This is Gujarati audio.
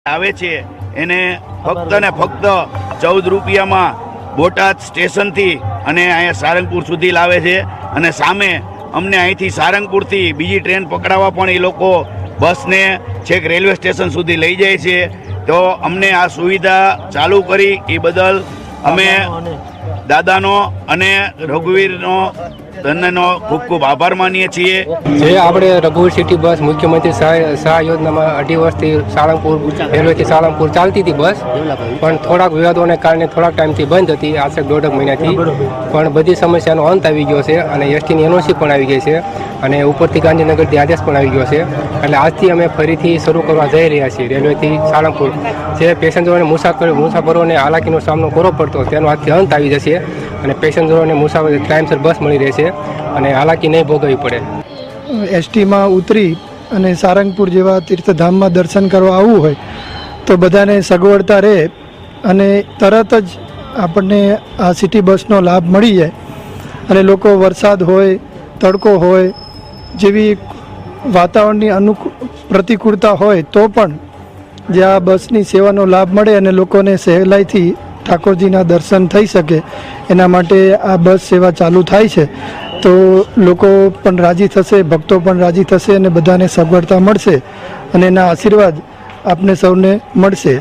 આવે છે એને ફક્ત ને ફક્ત 14 રૂપિયામાં બોટાદ સ્ટેશનથી અને અહીંયા સારંગપુર સુધી લાવે છે અને સામે અમને અહીંથી સારંગપુરથી બીજી ટ્રેન પકડાવવા પણ એ લોકો બસને છેક રેલવે સ્ટેશન સુધી લઈ જાય છે. તો અમને આ સુવિધા ચાલુ કરી એ બદલ અમે દાદાનો અને રઘુવીરનો બંનેનો ખૂબ ખૂબ આભાર માનીએ છીએ. જે આપણે રઘુવીર સિટી બસ મુખ્યમંત્રી સહાય યોજનામાં 2.5 વર્ષથી સાળંગપુર રેલવેથી સાળંગપુર ચાલતી હતી બસ, પણ થોડાક વિવાદોને કારણે થોડાક ટાઈમથી બંધ હતી, આશરે 1.5 મહિનાથી. પણ બધી સમસ્યાનો અંત આવી ગયો છે અને એસટીની એનઓસી પણ આવી ગઈ છે અને ઉપરથી ગાંધીનગરથી આદેશ પણ આવી ગયો છે. એટલે આજથી અમે ફરીથી શરૂ કરવા જઈ રહ્યા છીએ રેલવેથી સાળંગપુર. જે પેસેન્જરોને મુસાફરોને હાલાકીનો સામનો કરવો પડતો તેનો આજથી અંત આવી જશે અને પેસેન્જરોને મુસાફર ટાઈમસર બસ મળી રહેશે અને હાલાકી નહીં ભોગવવી પડે. એસટીમાં ઉતરી અને સારંગપુર જેવા તીર્થધામમાં દર્શન કરવા આવવું હોય તો બધાને સગવડતા રહે અને તરત જ આપણને આ સિટી બસનો લાભ મળી જાય. અને લોકો વરસાદ હોય, તડકો હોય જેવી વાતાવરણની પ્રતિકૂળતા હોય તો પણ જે આ બસની સેવાનો લાભ મળે અને લોકોને સહેલાઈથી ઠાકોરજીના દર્શન થઈ શકે એના માટે આ બસ સેવા ચાલુ થાય છે. તો લોકો પણ રાજી થશે, ભક્તો પણ રાજી થશે અને બધાને સગવડતા મળશે અને એના આશીર્વાદ આપને સૌને મળશે.